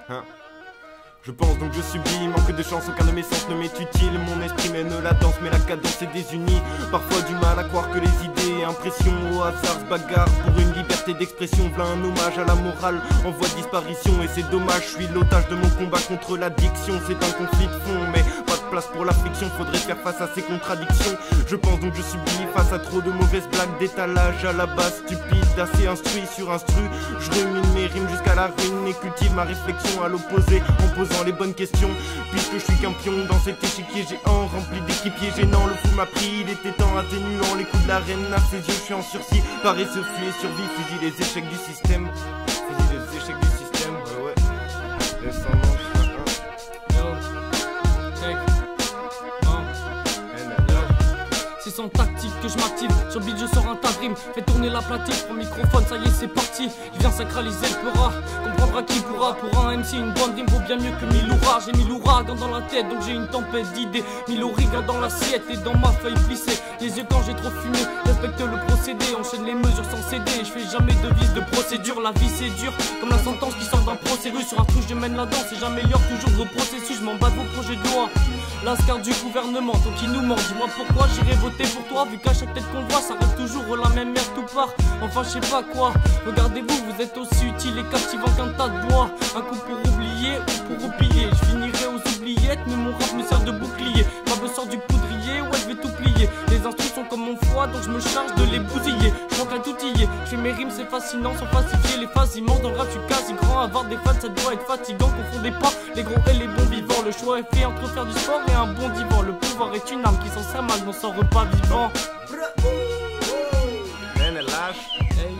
Hein. Je pense donc je subis, manque de chance, aucun de mes sens ne m'est utile. Mon esprit mène la danse mais la cadence est désunie. Parfois du mal à croire que les idées, impressions au hasard se bagarrent pour une liberté d'expression. V'là un hommage à la morale en voie de disparition. Et c'est dommage, je suis l'otage de mon combat contre l'addiction. C'est un conflit de fond mais pas de place pour la fiction. Faudrait faire face à ces contradictions. Je pense donc je subis face à trop de mauvaises blagues d'étalage à la base stupide, assez instruit sur instru. Je rumine mes rimes jusqu'à la ruine et cultive ma réflexion à l'opposé en posant les bonnes questions. Puisque je suis qu'un pion dans cet échiquier géant rempli d'équipiers gênants. Le fou m'a pris, il était temps atténuant les coups de la reine. À ses yeux je suis en sursis, paresseux, fuis et survie. Fusille les échecs du système. Fusille les échecs du système, ouais. Descendant. C'est sans tactique que je m'active, sur le beat je sors un tas de rimes. Fais tourner la platine, pour le microphone, ça y est c'est parti. Je viens sacraliser le peura, comprendra qui pourra. Pour un MC une bonne rime vaut bien mieux que 1000 ourages. J'ai 1000 ouragans dans la tête donc j'ai une tempête d'idées. 1000 origas dans l'assiette et dans ma feuille plissée. Les yeux quand j'ai trop fumé, respecte le procédé. Enchaîne les mesures sans céder, je fais jamais de vice de procédure. La vie c'est dur, comme la sentence qui sort d'un procès russe. Sur un truc je mène la danse et j'améliore toujours vos processus. Je m'en bats de vos projets de loi. L'ascar du gouvernement, donc il nous ment. Dis-moi pourquoi j'irai voter pour toi, vu qu'à chaque tête qu'on voit, ça reste toujours la même merde tout part. Enfin je sais pas quoi, regardez-vous, vous êtes aussi utile et captivant qu'un tas de bois. Un coup pour oublier ou pour oublier. Je finirai aux oubliettes, mais mon rap me sert de bouclier. Ma me sort du poudrier, ouais je vais tout plier. Les instrus sont comme mon foie, donc je me charge de les bousiller. Je manque à t'outiller, je fais mes rimes c'est fascinant. Sans falsifier les phases immenses, dans le rap je suis quasi grand. Avoir des fans ça doit être fatigant, confondez pas les gros et les bons vivants. Le choix est fait entre faire du sport et un bon divan. Le pouvoir est une arme qui s'en sert mal, n'en sort pas vivant. Elle lâche. Hey.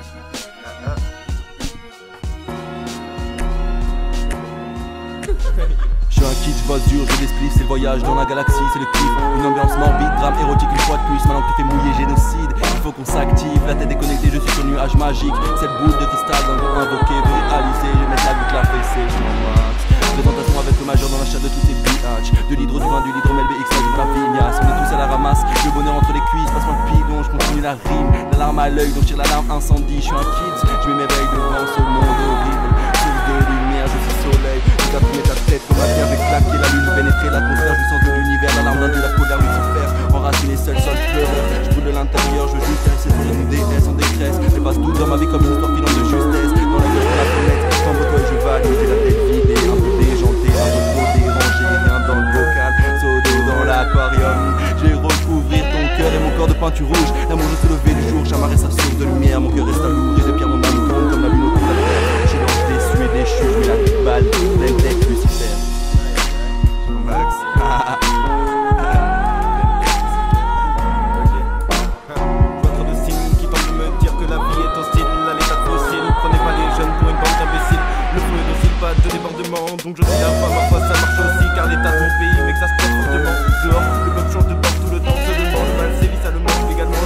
Je suis un kid, je bosse dur, j'ai des spliffs, c'est le voyage dans la galaxie, c'est le kiff. Une ambiance morbide, drame érotique une fois de plus. Maintenant que t'es mouillé, génocide, il faut qu'on s'active. La tête déconnectée, je suis sur nuage magique. Cette boule de cristal d'un vent invoqué veut réaliser. Je vais mettre la boucle à fessée, je m'en max. Présentation avec le majeur dans la chatte de tous ces bitch. De l'hydro, du vin, du l'hydromel BX, du la vignasse. On est tous à la ramasse, le bonheur entre les cuisses. Passe-moi le pilon, je continue la rime. L'alarme à l'œil, donc je tire l'alarme incendie. Je suis un kid, je mets mes veilles devant ce monde horrible. Source de lumière, je suis soleil. Tu dois tourner ta tête comme la terre, j'ai claqué la lune, pénétrer l'atmosphère du sens de l'univers. L'alarme d'un dieu, la colère, Lucifer. Enraciné seul, sol pleureur. Je brûle de l'intérieur, je veux juste caresser une déesse en détresse. Je passe tout dans ma vie comme une histoire filante de justesse. Dans la gueule de la fenêtre, quand toi je valide. J'ai la tête vidée, un peu déjantée, un peu trop dérangé. Rien dans le bocal, sodo dans l'aquarium. Je vais recouvrir ton cœur et mon corps de peinture rouge. L'amour de se lever du jour, j'amarrais sa source de lumière. Mon cœur reste à lourd et de pierre mon âme tombe comme la lune autour de la terre. J'ai l'ange déçu et déchu, je mets la petite balle, pleine tête, Lucifer. Max. De débordement, donc je dis la fois, ma foi ça marche aussi. Car l'état de mon pays m'exaspère fortement. Dehors, le peuple change de bord tout le temps. Seulement le mal sévit, ça le manque légalement.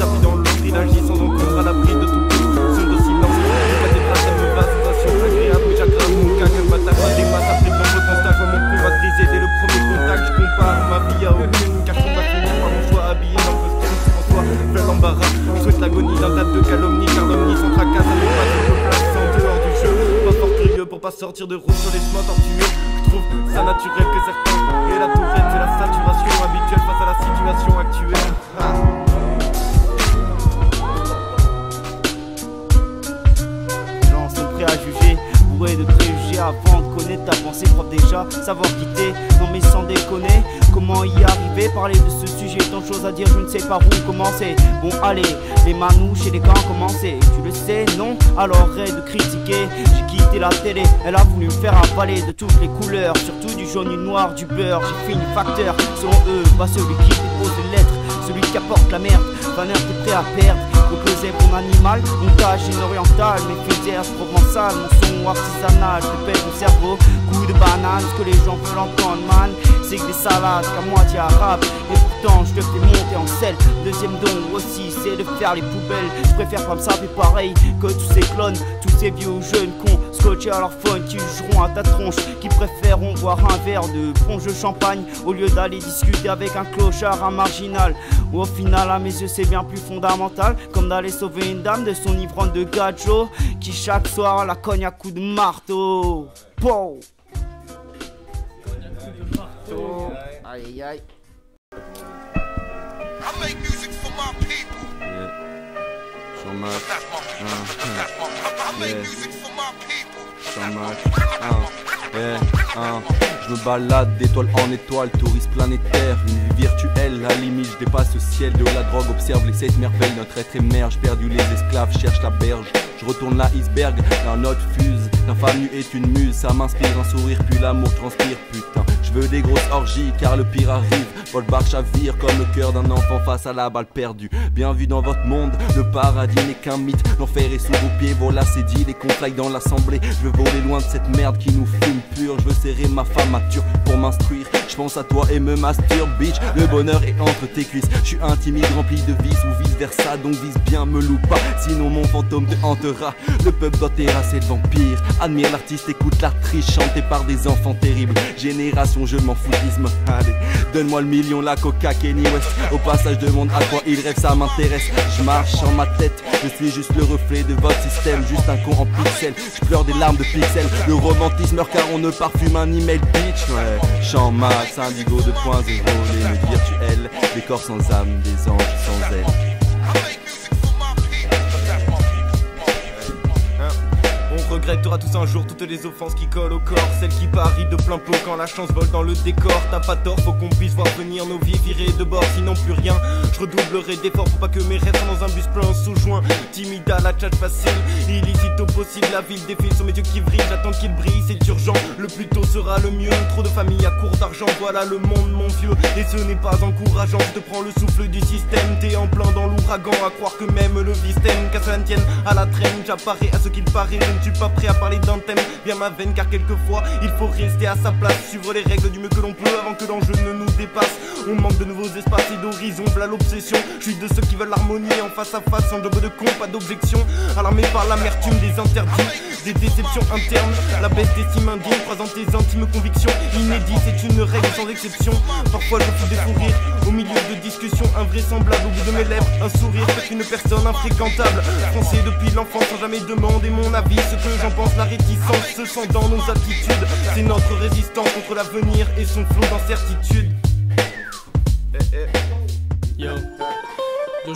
Tapis dans l'autre, il agit sans encombre à l'abri de tout peu. Son de silence, le cathédrale, ça me va. Sensation agréable, mais j'aggrave mon cas. Quel bâtard, pas des masses, après de nombreux constats. Je vois mon combat se briser dès le premier contact. Je compare ma vie à aucune, car je combat finir par mon choix habillé dans le costume en soi. Plein d'embarras, je souhaite l'agonie d'un tas de calomnies. Car l'omni sans tracas, ça n'est pas toute place en dehors du jeu. Pour pas sortir de route sur les chemins tortueux. Je trouve ça naturel que certains et la tourette c'est la saturation habituelle face à la situation actuelle. Les gens sont prêts à juger, bourrés de préjugés avant de connaître ta pensée propre déjà, savoir quitter, non mais sans déconner. Comment y arriver, parler de ce sujet, tant de choses à dire, je ne sais pas où commencer. Bon allez, les manouches et les gants commencer. Tu le sais, non? Alors arrête de critiquer. J'ai quitté la télé, elle a voulu me faire avaler de toutes les couleurs, surtout du jaune, du noir, du beurre. J'ai fini facteur, selon eux, pas celui qui dépose les lettres, celui qui apporte la merde. Vanner t'es prêt à perdre, composé mon animal. Montage oriental, mes fusées provençales, mon son artisanal, je te pète le cerveau, coup de banane. Ce que les gens veulent entendre, man, c'est que des salades qu'à moitié arabe. Et pourtant je te fais monter en selle. Deuxième don aussi, c'est de faire les poubelles. Je préfère comme ça, mais pareil que tous ces clones, tous ces vieux jeunes cons scotchés à leur phone, qui jugeront à ta tronche, qui préféreront boire un verre de ponche de champagne au lieu d'aller discuter avec un clochard, un marginal. Ou au final à mes yeux c'est bien plus fondamental, comme d'aller sauvé une dame de son ivrogne de gajo qui chaque soir la cogne à coups de marteau. Pow. Aïe aïe aïe. Je me balade d'étoile en étoile, touriste planétaire, une vie virtuelle, à limite je dépasse le ciel de la drogue, observe les 7 merveilles, notre être émerge, perdu les esclaves, cherche la berge. Je retourne l'iceberg, la note fuse, l'infâme nue est une muse, ça m'inspire un sourire, puis l'amour transpire, putain. Je veux des grosses orgies, car le pire arrive, votre barre chavire comme le cœur d'un enfant face à la balle perdue. Bien vu dans votre monde, le paradis n'est qu'un mythe, l'enfer est sous vos pieds, voilà c'est dit, les conflailles dans l'assemblée. Je veux voler loin de cette merde qui nous fume pur, je veux serrer ma femme mature pour m'instruire. Je pense à toi et me masturbe, bitch, le bonheur est entre tes cuisses. Je suis un timide rempli de vices ou vice versa, donc vise bien, me loue pas, sinon mon fantôme te hantera. Le peuple doit terrasser le vampire, admire l'artiste, écoute l'artiste chantée par des enfants terribles. Génération je m'en foutisme, allez, donne-moi le million, la coca, Kenny West. Au passage demande à quoi il rêve, ça m'intéresse. Je marche en ma tête, je suis juste le reflet de votre système, juste un con en pixels. Je pleure des larmes de pixels, le romantisme meurt car on ne parfume un email, bitch. Ouais, chant max, indigo 2.0, les mots virtuels, des corps sans âme, des anges sans ailes. On regrettera tous un jour toutes les offenses qui collent au corps, celles qui parient de plein pot quand la chance vole dans le décor. T'as pas tort, faut qu'on puisse voir venir nos vies virer de bord, sinon plus rien. Je redoublerai d'efforts pour pas que mes rêves soient dans un bus plein sous-joint. Timide à la tchatch facile, illicite au possible, la ville défile sur mes yeux qui vrillent. J'attends qu'il brille, c'est urgent, le plus tôt sera le mieux. Trop de familles à court d'argent, voilà le monde mon vieux. Et ce n'est pas encourageant, je te prends le souffle du système. T'es en plein dans l'ouragan, à croire que même le vice t'aime. Qu'à cela ne tienne à la traîne, j'apparais à ce qu'il paraît. Je ne suis pas prêt à parler d'un thème bien ma veine, car quelquefois il faut rester à sa place, suivre les règles du mieux que l'on peut avant que l'enjeu ne nous dépasse. On manque de nouveaux espaces et d'horizons, voilà l'obsession. Je suis de ceux qui veulent l'harmonie en face à face, sans job de con, pas d'objection. Alarmé par l'amertume des interdits, des déceptions internes, la baisse d'estime indigne, croisant tes intimes convictions. Inédit, c'est une règle sans exception. Parfois je fous des fous rires au milieu de discussions invraisemblables. Au bout de mes lèvres, un sourire fait une personne infréquentable. Français depuis l'enfance sans jamais demander mon avis. Ce que j'en pense, la réticence se sent dans nos attitudes. C'est notre résistance contre l'avenir et son flot d'incertitude. Yo,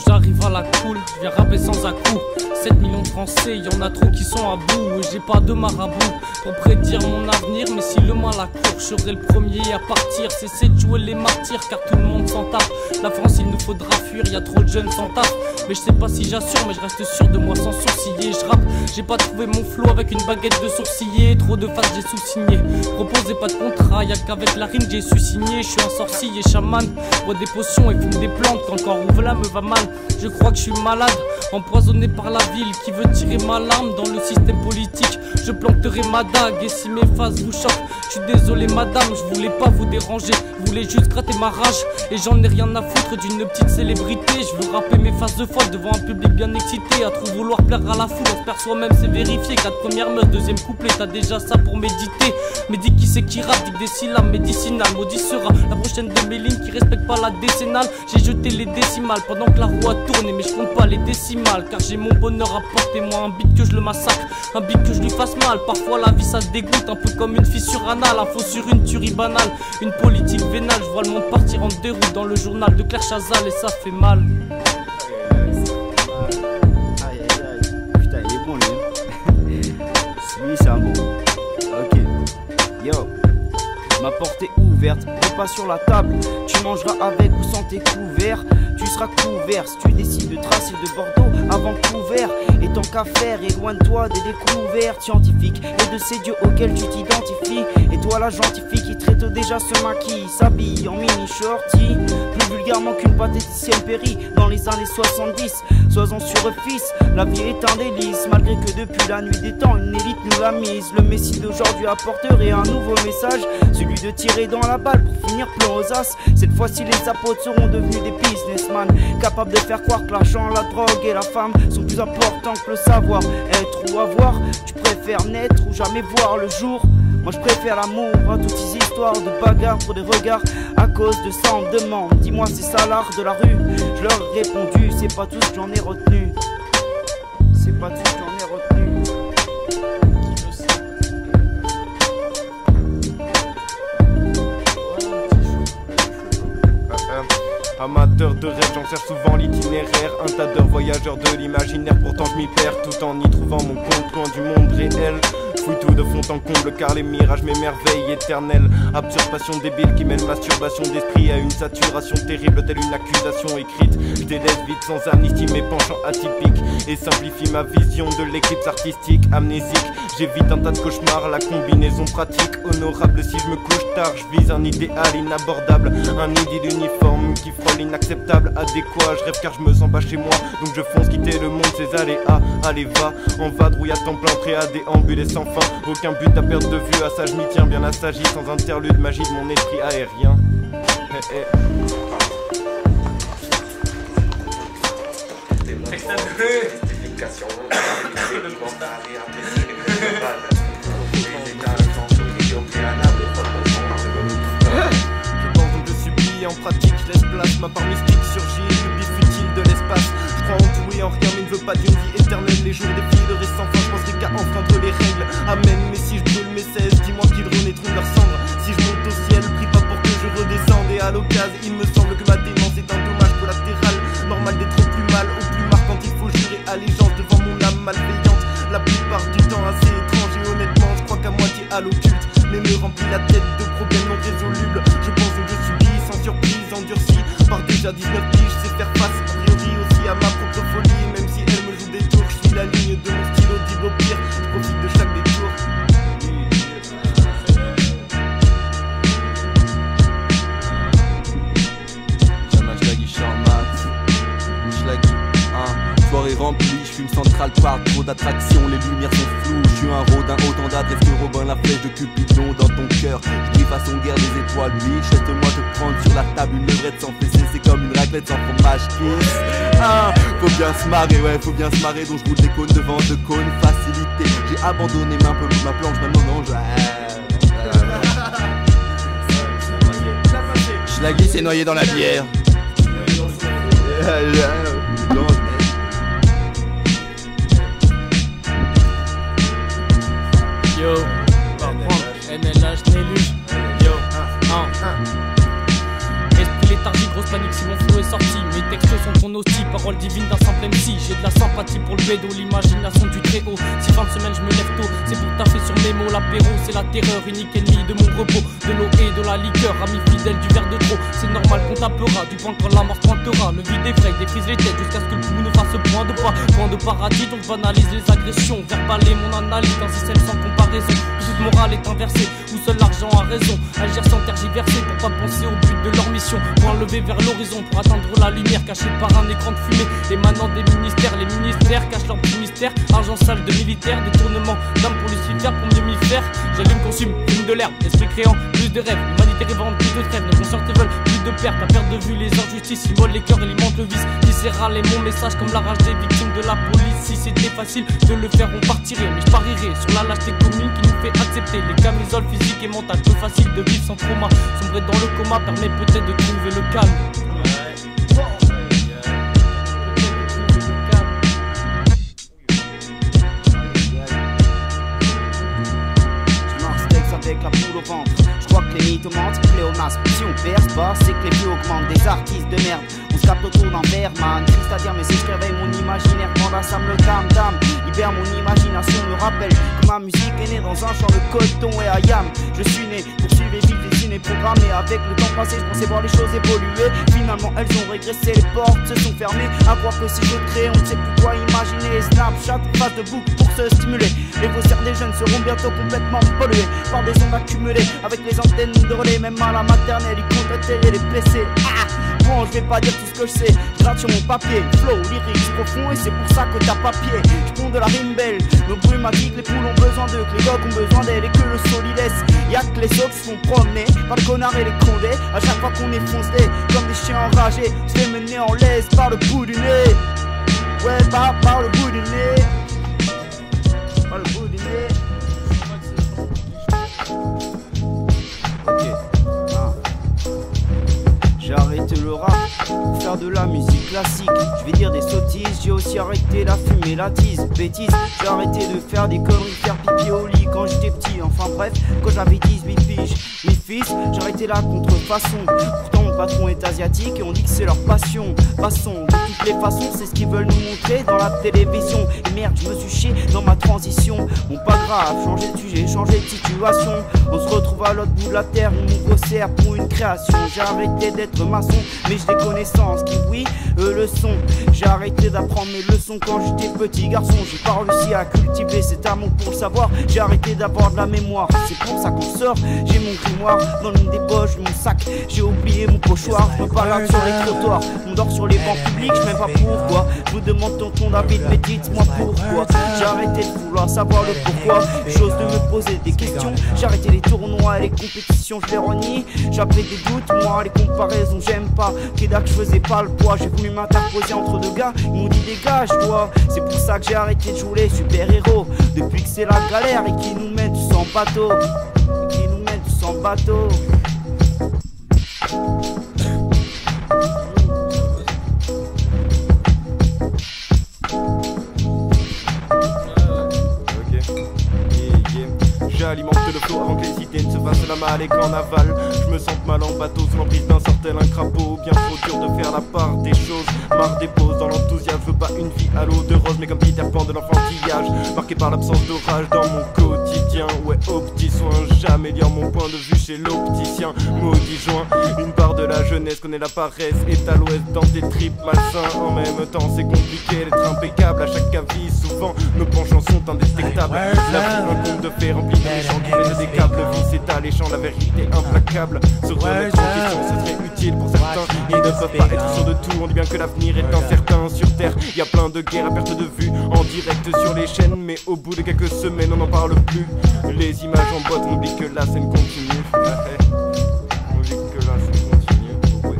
j'arrive à la cool, je viens rapper sans à-coup. 7 millions de Français, y'en a trop qui sont à bout. Et j'ai pas de marabout pour prédire mon avenir. Mais si le mal accourt, je serai le premier à partir. Cessez de jouer les martyrs car tout le monde s'en tape. La France il nous faudra fuir, y'a trop de jeunes sans taf. Mais je sais pas si j'assure, mais je reste sûr de moi sans sourciller. Je rappe, j'ai pas trouvé mon flow avec une baguette de sourciller. Trop de faces j'ai sous-signé, proposez pas de contrat. Y'a qu'avec la rime j'ai su signer. Je suis un sorcier chaman, bois des potions et fume des plantes. Quand encore ouvre là me va mal, je crois que je suis malade. Empoisonné par la ville qui veut tirer ma larme. Dans le système politique, je planterai ma dague. Et si mes phases vous choquent, je suis désolé madame. Je voulais pas vous déranger, je voulais juste gratter ma rage. Et j'en ai rien à foutre d'une petite célébrité. Je veux rapper mes phases de folle devant un public bien excité. À trop vouloir plaire à la foule, on se perd soi-même, c'est vérifié. 4 premières meufs, deuxième couplet, t'as déjà ça pour méditer. Mais dis qui c'est qui rappe, dit que des syllabes médicinales. Maudit sera la prochaine de mes lignes qui respecte pas la décennale. J'ai jeté les décimales pendant que la roue a tourné, mais je compte pas les décimales. Car j'ai mon bonheur à porter, moi un beat que je le massacre, un beat que je lui fasse mal. Parfois la vie ça dégoûte, un peu comme une fissure anale. Un faux sur une tuerie banale, une politique vénale. Je vois le monde partir en déroute dans le journal de Claire Chazal et ça fait mal. Aïe aïe aïe, putain il est bon lui. Lui c'est un bon. Ok, yo. Ma porte est ouverte, repas sur la table. Tu mangeras avec ou sans tes couverts. Tu seras couvert si tu décides de tracer de Bordeaux avant couvert. Et tant qu'à faire, éloigne-toi des découvertes scientifiques et de ces dieux auxquels tu t'identifies. Et toi la gentille fille qui très tôt déjà se maquille, s'habille en mini shorty, plus vulgairement qu'une pathéticienne périe dans les années 70. Sois-en sûr fils, la vie est un délice. Malgré que depuis la nuit des temps une élite nous l'a mise. Le messie d'aujourd'hui apporterait un nouveau message, celui de tirer dans la balle pour finir plein aux as. Cette fois-ci les apôtres seront devenus des businessmen, capables de faire croire que l'argent, la drogue et la femme sont plus importants que le savoir. Être ou avoir, tu préfères naître ou jamais voir le jour. Moi je préfère l'amour à toutes ces histoires de bagarres pour des regards. À cause de ça on me demande, dis-moi c'est ça l'art de la rue. Je leur ai répondu, c'est pas tout ce que j'en ai retenu. sais pas tout, j'en ai retenu. Je sais. Amateur de rêve, j'en cherche souvent l'itinéraire. Un tadeur, voyageur de l'imaginaire. Pourtant je m'y perds tout en y trouvant mon compte loin du monde réel. Fouille tout de fond en comble car les mirages m'émerveillent éternels. Absurde passion débile qui mêle masturbation d'esprit à une saturation terrible telle une accusation écrite. Je délaisse vite sans amnistie mes penchants atypiques et simplifie ma vision de l'éclipse artistique amnésique. J'évite un tas de cauchemars, la combinaison pratique honorable. Si je me couche tard, je vise un idéal inabordable, un idylle uniforme qui frôle l'inacceptable, adéquat. Je rêve car je me sens pas chez moi, donc je fonce quitter le monde, ses aléas. Allez va, en vadrouille à temps plein, prêt à déambuler sans fin. Aucun but à perdre de vue, à ça je m'y tiens bien assagi, sans interlude, magie de mon esprit aérien. En pratique, je laisse place, ma part mystique surgit, le but futile de l'espace. Je crois en tout et en rien, mais ne veux pas d'une vie éternelle. Les jours défilent, le sans fin, je penserai qu'à enfreindre les règles. Amen, mais si je brûle mes 16, dis-moi qu'ils renaîtront de leur cendre. Si je monte au ciel, prie pas pour que je redescende. Et à l'occasion, il me semble que ma démence est un dommage collatéral. Normal d'être au plus mal, au plus marquant, il faut jurer allégeance devant mon âme malveillante. La plupart du temps assez étrange et honnêtement, je crois qu'à moitié à l'occulte. Mais me remplit la tête de problèmes non résolubles. Je pense que je subis sans surprise, endurci par déjà 19 piges. Je sais faire face, a priori aussi à ma propre folie. Même si elle me joue des tours, je suis la ligne de mon stylo dit au pire. Je profite de chaque détour. Jamais Schlaggy Charmat, Schlaggy, soirée remplie, je fume central par trop d'attractions, les lumières sont floues, je suis un rodin autant d'adresse que Robin la flèche de Cupidon dans ton cœur. Je brille façon guerre des étoiles, bitch, laisse-moi te prendre sur la table une levrette sans fessée, c'est comme une raclette sans fromage kiss. Faut bien se marrer, ouais, faut bien se marrer, donc je roule des cônes devant de cônes, facilité. J'ai abandonné un peu ma planche, maintenant non, Schlaggy s'est noyé dans la bière. Yo, NLH, Néluge. Yo, esprit léthargique, grosse panique si mon flow est sorti. Mes textes sont ton hostie, parole divine d'un simple MC. J'ai de la sympathie pour le bédo, l'imagination du très haut. Si fin de semaine je me lève tôt, c'est pour taffer sur mes mots. L'apéro c'est la terreur, unique ennemi de mon repos. De l'eau et de la liqueur, ami fidèle du verre de trop. C'est normal qu'on tapera, du point quand la mort pointera. Le vide effraie, défrise les têtes jusqu'à ce que le pouls ne fasse point de pas. Point de paradis, donc banalise les agressions. Verbaler mon analyse d'un système sans comparaison. Toute morale est inversée, où seul l'argent a raison. Agir sans tergiverser pour pas penser au but de leur mission. Point levé vers l'horizon pour atteindre la lumière cachée par un écran de fumée émanant des ministères. Les ministères cachent leur petit mystère. Argent sale de militaires, détournement d'âme pour Lucifer pour mieux m'y faire. J'allume, consume, fume de l'herbe, esprit créant plus de rêves. L'humanité rêvant plus de trêve, nos consortes veulent plus de pertes. À perte de vue les injustices, immolent les cœurs, alimentent le vice. Viscéral et mon message comme la rage des victimes de la police. Si c'était facile de le faire, on partirait. Mais je parierais sur la lâcheté commune qui nous fait accepter les camisoles physiques et mentales. Peu facile de vivre sans trauma. Sombrer dans le coma permet peut-être de trouver le calme. Avec la boule au ventre, je crois que les mythes mentent, pléonasme. Si on perce pas, c'est que les vues augmentent. Des artistes de merde, on se capte autour d'un verre, man. Triste à dire, mais c'est ce qu'éveille mon imaginaire. Quand la Sam le dame, libère mon imagination. Me rappelle que ma musique est née dans un champ de coton et ayam. Je suis né pour suivre et vivre, dessiner, programmer. Avec le temps passé, je pensais voir les choses évoluer. Finalement, elles ont régressé, les portes se sont fermées. À croire que si je crée, on ne sait plus quoi imaginer. Snapchat, face de boucle pour se stimuler. Les faussaires des jeunes seront bientôt complètement pollués par des ondes accumulées avec les antennes de relais. Même à la maternelle, ils comptent atterrir les PC. Bon, je vais pas dire tout ce que je sais, je gratte sur mon papier. Flow, lyrics profond et c'est pour ça que t'as papier. Je ponds de la rime belle, nos bruits magiques, les poules ont besoin d'eux, que les gars ont besoin d'elle et que le sol y laisse. Y'a que les autres se font promener par le connard et les condés. À chaque fois qu'on est foncé comme des chiens enragés, se fait mener en laisse par le bout du nez. Ouais, par le bout du nez. Par le bout du nez. J'ai arrêté le le rap pour faire de la musique classique. Je vais dire des sottises, j'ai aussi arrêté la fumée, la tise, bêtise. J'ai arrêté de faire des conneries, faire pipi au lit quand j'étais petit. Enfin bref, quand j'avais 18 piges, mes fils, j'ai arrêté la contrefaçon. Pourtant mon patron est asiatique et on dit que c'est leur passion. Passons, de toutes les façons, c'est ce qu'ils veulent nous montrer dans la télévision. Et merde, je me suis chié dans ma transition. Bon pas grave, changer de sujet, changer de situation. On se retrouve à l'autre bout de la terre, on nous sert pour une création. J'ai arrêté d'être maçon, mais j'ai des connaissances qui oui, le sont. J'ai arrêté d'apprendre mes leçons quand j'étais petit garçon. J'ai pas réussi à cultiver cet amour pour le savoir. J'ai arrêté d'avoir de la mémoire, c'est pour ça qu'on sort. J'ai mon grimoire dans l'une des poches de mon sac. J'ai oublié mon pochoir, je me balade sur les trottoirs. On dort sur les bancs publics, je sais même pas pourquoi. Je vous demande tonton David, mais dites-moi pourquoi. J'ai arrêté de vouloir savoir le pourquoi. J'ose de me poser des questions. J'ai arrêté les tournois et les compétitions, je les renie. J'avais des doutes, moi les comparaisons j'aime pas. Kédak je faisais pas le poids, j'ai voulu m'interposer entre deux gars. Ils m'ont dit dégage-toi. C'est pour ça que j'ai arrêté de jouer les super-héros. Depuis que c'est la galère et qu'ils nous mettent sans bateau. Qu'ils nous mettent sans bateau. J'alimente le flot avant que les idées ne se fassent la malle et qu'en aval je me sente mal en bateau sous l'emprise d'un sortel, un crapaud. Bien trop dur de faire la part des choses. Marre des pauses dans l'enthousiasme, je veux pas une vie à l'eau de rose, mais comme Peter Pan de l'enfantillage, marqué par l'absence d'orage dans mon quotidien. Ouais, au petit soin, j'améliore mon point de vue chez l'opticien. Maudit joint, une part de la jeunesse connaît la paresse, est à l'ouest dans des tripes malsains. En même temps c'est compliqué d'être impeccable à chaque avis, souvent nos penchants sont indétectables. La vie un conte de fées rempli de méchants qui mettent des câbles. Vie c'est alléchant, la vérité implacable. Se remettre en question ce serait utile pour certains. Ils ne peuvent pas être sûrs de tout, on dit bien que l'avenir est incertain. Sur terre, y a plein de guerres à perte de vue, en direct sur les chaînes. Mais au bout de quelques semaines on n'en parle plus. Les images en boîte, on oublie que la scène continue. On oublie que la scène continue. Oh ouais.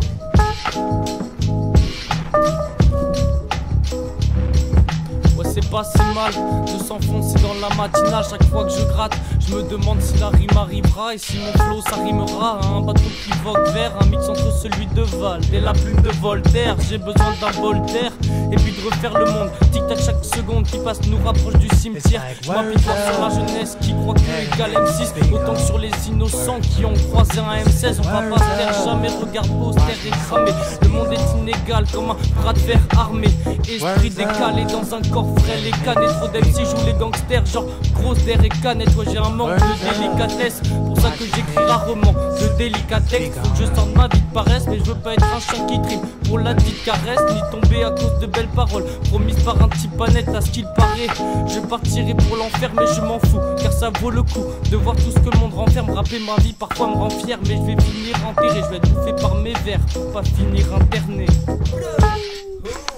Ouais, c'est pas si mal de s'enfoncer dans la matinale. Chaque fois que je gratte, je me demande si la rime arrivera et si mon flow ça rimera. Un bateau qui vogue vers un mix entre celui de Val et la plume de Voltaire. J'ai besoin d'un bol d'air et puis de refaire le monde. Tic-tac, chaque seconde qui passe nous rapproche du cimetière. Je m'apitoie sur la jeunesse qui croit que égale M6, autant que sur les innocents qui ont croisé un M16. On va pas se taire, jamais regarde austère et cramé. Le monde est inégal comme un bras de fer armé. Esprit décalé dans un corps frais, les canettes. Trop d'MC jouent les gangsters, genre grosse d'air et canette. Ouais, j'ai un manque de délicatesse, pour ça que j'écris rarement de délicatesse. Faut que je sorte ma vie de paresse, mais je veux pas être un chien qui trime pour la dite caresse, ni tomber à cause de belles paroles promises par un type pas net à ce qu'il paraît. Je partirai pour l'enfer, mais je m'en fous, car ça vaut le coup de voir tout ce que le monde renferme. Rapper ma vie parfois me rend fier, mais je vais finir enterré. Je vais être bouffé par mes vers pour pas finir interné.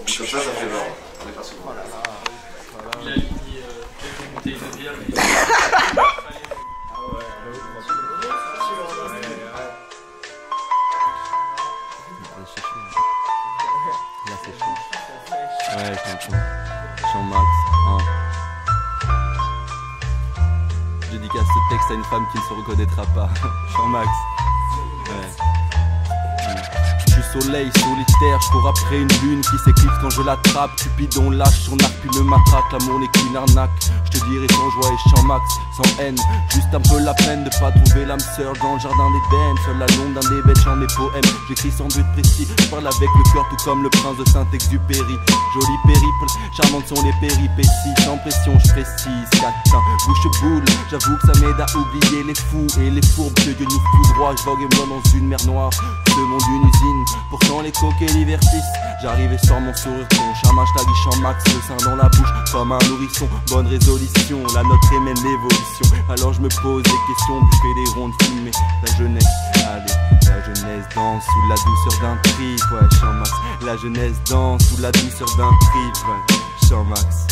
Ça fait mort. On est pas souvent. J'ai mis quelques bouteilles de bière. Là c'est chaud. Ouais, je comprends. Jean-Max, Je dédicace ce texte à une femme qui ne se reconnaîtra pas. Jean-Max. Ouais. Je suis soleil solitaire, je cours après une lune qui s'éclipse quand je l'attrape. Cupidon lâche son arc puis me matraque, l'amour n'est qu'une arnaque. Je te dirai sans joie et sans max, sans haine. Juste un peu la peine de pas trouver l'âme sœur dans le jardin d'Éden. Seul à l'ombre d'un des bêtes chants mes poèmes. J'écris sans but précis, je parle avec le cœur tout comme le prince de Saint-Exupéry. Joli périple, charmantes sont les péripéties. Sans pression je précise, catin, bouche boule. J'avoue que ça m'aide à oublier les fous et les fourbes que Dieu nous fout droit. Je vogue et moi dans une mer noire, ce monde d'une usine. Pourtant les coquets divertissent. J'arrive et sors mon sourire con. Chamache la guiche en max, le sein dans la bouche comme un nourrisson. Bonne résolution, la nôtre émène l'évolution. Alors je me pose des questions, puis je fais des rondes fumées. La jeunesse, allez, la jeunesse danse sous la douceur d'un trip. Ouais, Chamax, la jeunesse danse sous la douceur d'un trip. Ouais, Chamax,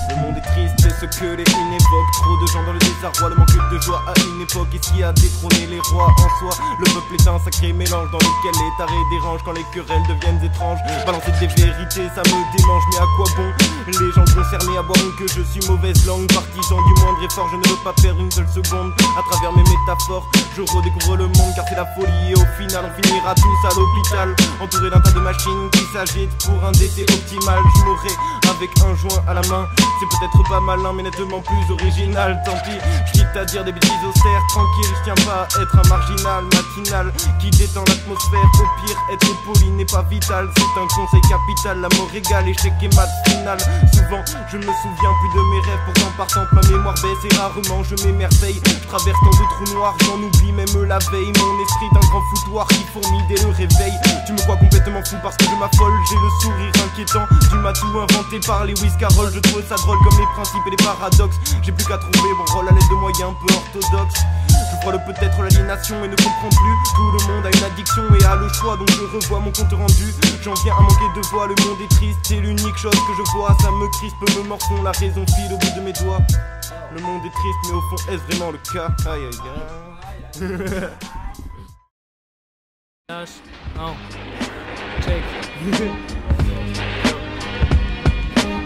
Le monde est triste, c'est ce que les unes évoquent. Trop de gens dans le désarroi, le manque de joie à une époque. Et ce qui a détrôné les rois en soi, le peuple est un sacré mélange dans lequel les tarés dérangent quand les querelles deviennent étranges. Balancer des vérités, ça me démange, mais à quoi bon? Les gens concernés aboiront que je suis mauvaise langue. Partisan du moindre effort, je ne veux pas perdre une seule seconde. À travers mes métaphores, je redécouvre le monde car c'est la folie. Et au final on finira tous à l'hôpital, entouré d'un tas de machines qui s'agitent pour un décès optimal. Je mourrai avec un joint à la main, c'est peut-être pas malin mais nettement plus original. Tant pis, je quitte à dire des bêtises austères. Tranquille, je tiens pas à être un marginal matinal qui détend l'atmosphère. Au pire, être poli n'est pas vital, c'est un conseil capital. La mort égale échec et mat final. Souvent je ne me souviens plus de mes rêves, pourtant partant ma mémoire baisse et rarement je m'émerveille. Je traverse tant de trous noirs, j'en oublie même la veille. Mon esprit d'un grand foutoir qui fourmille dès le réveil. Tu me crois complètement fou parce que je m'affole, j'ai le sourire inquiétant du matou inventé par Lewis Carroll. Je trouve ça drôle comme les principes et les paradoxes. J'ai plus qu'à trouver mon rôle à l'aide de moyens peu orthodoxes. Je frôle peut-être l'aliénation et ne comprends plus. Tout le monde a une addiction et a le choix, donc je revois mon compte rendu. J'en viens à manquer de voix, le monde est triste. C'est l'unique chose que je vois, ça me crispe, me morfond, la raison file au bout de mes doigts. Le monde est triste mais au fond est-ce vraiment le cas? Aïe aïe aïe. Non. Check.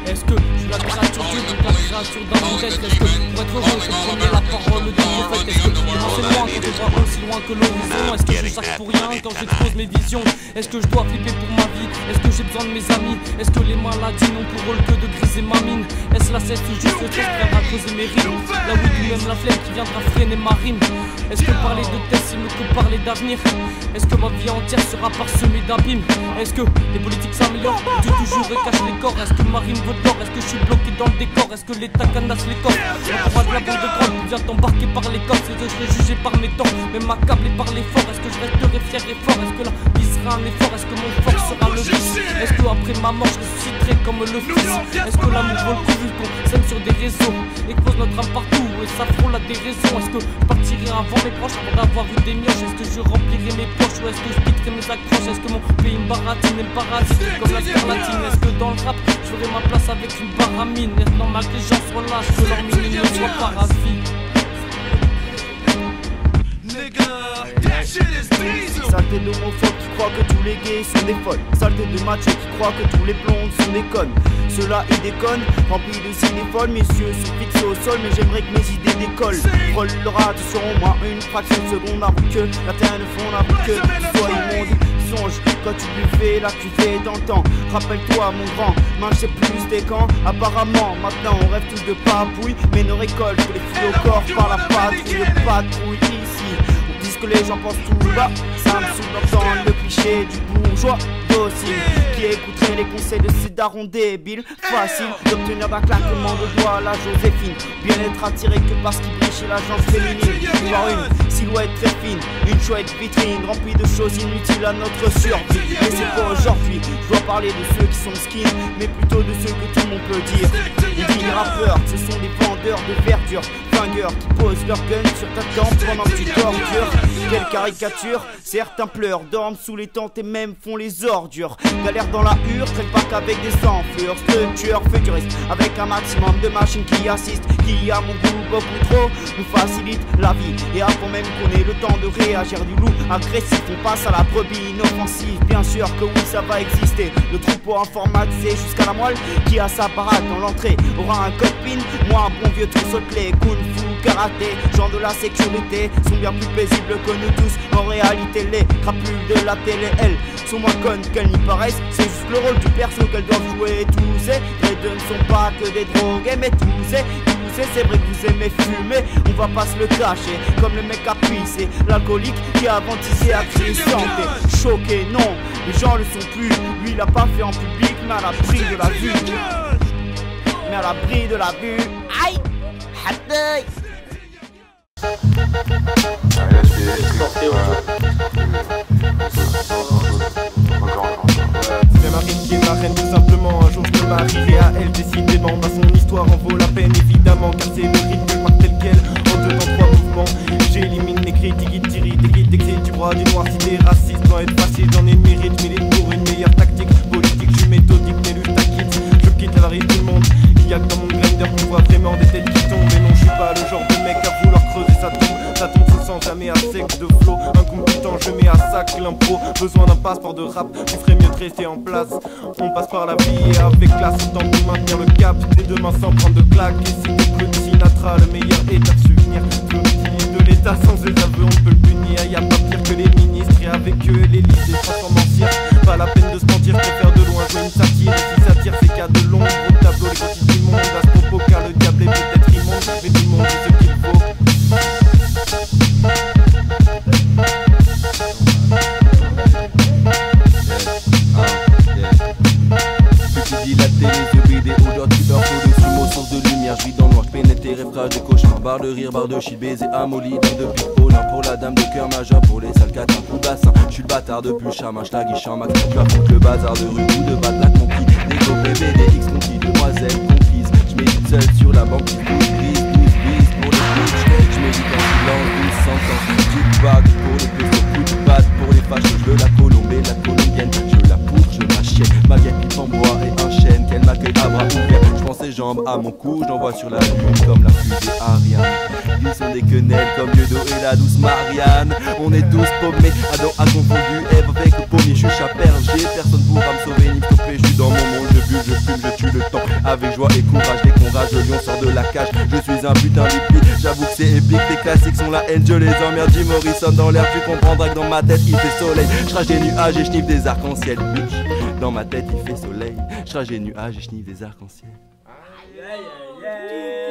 Est-ce que je suis la créature Dieu ou la créature dans mon tête? Est-ce que pour être heureux je prenais la parole du prophète? Est-ce que je m'en sais loin quand je vois aussi loin que l'horizon? Est-ce que je sache pour rien quand j'expose mes visions? Est-ce que je dois flipper pour ma vie? Est-ce que j'ai besoin de mes amis? Est-ce que les maladies n'ont pour rôle que de griser ma mine? Est-ce la cesse ou juste le stress qui viendra creuser mes rimes? Là où tout même la flemme qui viendra freiner ma rime? Est-ce que parler de test c'est mieux que parler d'avenir? Est-ce que ma vie entière sera parsemée d'abîmes? Est-ce que les politiques s'améliorent? Dieu toujours cache les corps. Est-ce que ma rime vaut d'or? Est-ce que je suis bloqué dans le décor? Est-ce que l'État canasse les corps? On croit de la bande de drogue qui vient t'embarquer par les corps. Est-ce que je serai jugé par mes torts, même accablé par l'effort? Est-ce que je resterai fier et fort? Est-ce que la vie sera un effort? Est-ce que mon fort sera le vice? Est-ce que après ma mort je ressusciterai comme le fils? Est-ce que l'amour vaut le coup vu qu'on s'aime sur des réseaux? Expose notre âme partout et ça frôle à des raisons. Est-ce que je partirai avant mes proches avant d'avoir eu des mioches? Est-ce que je remplirai mes poches ou est-ce que je quitterai mes accroches? Est-ce que mon pays me baratine et me parasite comme la scarlatine? Est-ce que dans le rap j'aurai ma place avec une baramine? Est-ce normal que les gens soient lâches, que leur mine ne soit pas ravie? Saleté d'homophobes qui croient que tous les gays sont des folles. Saleté de machos qui croient que tous les blondes sont des connes. Ceux-là ils déconnent, remplis de idées folles. Mes yeux sont fixés au sol mais j'aimerais que mes idées décollent. Frôle le rat sur moi une fraction de seconde avant que la terre ne fonde, avant que tu sois immonde. Songe quand tu buvais la cuvée dans le temps. Rappelle-toi mon grand, mange c'est plus des camps. Apparemment maintenant on rêve tous de papouilles, mais nos récoltes les fruits au corps par la patrouille ici. On dit que les gens pensent tout bas, ça me saoule d'entendre le cliché du bourgeois docile qui écouterait les conseils de ces darons débiles. Facile d'obtenir d'un claquement de doigts la Joséphine, bien être attiré que parce qu'il brille chez l'agence féminine. Voir une silhouette très fine, une chouette vitrine remplie de choses inutiles à notre survie. Mais c'est pas aujourd'hui, je dois parler de ceux qui sont skin, mais plutôt de ceux que tout le monde peut dire. Les rappeurs, ce sont des vendeurs de verdure, flingueurs qui posent leur gun sur ta tempe pendant que tu tortures. Quelle caricature, certains pleurent, dorment sous les tentes et même font les ordures. Galère dans la hure, traîne pas qu'avec des enflures. Structure futuriste, avec un maximum de machines qui assistent, qui à mon goût beaucoup trop nous facilite la vie. Et avant même qu'on ait le temps de réagir, du loup agressif, on passe à la brebis inoffensive. Bien sûr que oui, ça va exister. Le troupeau informatisé jusqu'à la moelle qui a sa parade dans l'entrée aura un code PIN. Moi un bon vieux trousseau de clés, kung fu, karaté, gens de la sécurité sont bien plus paisibles que nous tous. En réalité les crapules de la télé, elles sont moins connes qu'elles n'y paraissent. C'est juste le rôle du perso qu'elles doivent jouer. Tous ces deux ne sont pas que des drogués, mais tous ces c'est vrai que vous aimez fumer, on va pas se le cacher. Comme le mec à pisser, l'alcoolique qui a ventisé à crier santé. Choqué, non, les gens le sont plus. Lui il a pas fait en public, mais à l'abri de la vue. Mais à l'abri de la vue. Aïe, hadday. C'est ma rime qui est ma reine tout simplement. Un jour je me marierai à elle décidément. Bah son histoire en vaut la peine évidemment, car c'est le rythme par tel quel. En 2 temps 3 mouvements, j'élimine les critiques, des excès du droit, du noir, si des racistes. Sans être facile, j'en ai le mérite, mais les pour une meilleure tactique politique. Je suis méthodique, mais le taquite. Je quitte la rive tout le monde. Y'a que dans mon grinder qu'on voit vraiment des têtes qui tombent. Et non, je suis pas le genre de mec à vouloir creuser sa tombe. Ça tombe, se sent jamais à sec de flow. Un compétent, je mets à sac l'impro. Besoin d'un passeport de rap, tu ferais mieux de rester en place. On passe par la vie et avec classe, on tente de maintenir le cap. Des deux mains sans prendre de claques. Et si t'es plus de Sinatra, le meilleur est à souvenir. De l'état sans les aveux, on peut le punir. Y'a pas pire que les ministres et avec eux l'élite se transforme en cirque. Pas la peine de se mentir, je préfère de loin jouer une satire. Et si ça tire, c'est qu'à de l'ombre au tableau, les quantités du monde. À ce propos, car le diable est peut-être immonde, mais tout le monde dit ce qu'il faut. Dilaté, les yeux bridés, odeur qui beurre au-dessus, mot source de lumière, je vis dans le noir, je pénètre tes rêves, rage de cauchemar, barre de rire, barre de shit, baiser, amolli, dame de pique, l'un pour la dame de cœur majeur, pour les sales catins, coup bassin, je suis le bâtard de plus chamin, je guiche en max, tu affrontes le bazar de rue, ou de bas de la conquis, des go bébé, des X conquis, demoiselles conquises, je médite seul sur la banque, 12 bis pour les bitches, je médite en silence, 12 sentences, petite bague pour les plaisirs, coup de batte pour les fâches, je veux la Colombe et la colombienne, je la poudre, je la chienne, ma vieille pipe en bois et un chêne, qu'elle m'accueille à bras ouverts, je prends ses jambes à mon cou, j'envoie sur la lune comme la fusée Ariane. Ils sont des quenelles comme Dieudo et la douce Marianne. On est tous paumés, Adam a confondu Ève avec le pommier, je suis chapergé, personne pourra me sauver ni me stopper, je suis dans mon monde, je fume, je tue le temps, avec joie et courage, dès qu'on rage, le lion sort de la cage, je suis un putain d'hippie, j'avoue que c'est épique, les classiques sont la haine, je les emmerde, Jim Morrison dans l'air, tu comprendras que dans ma tête il fait soleil, je rage des nuages et je sniffe des arcs-en-ciel, bitch. Dans ma tête il fait soleil, je rage des nuages et je sniffe des arcs-en-ciel. Aïe aïe aïe aïe.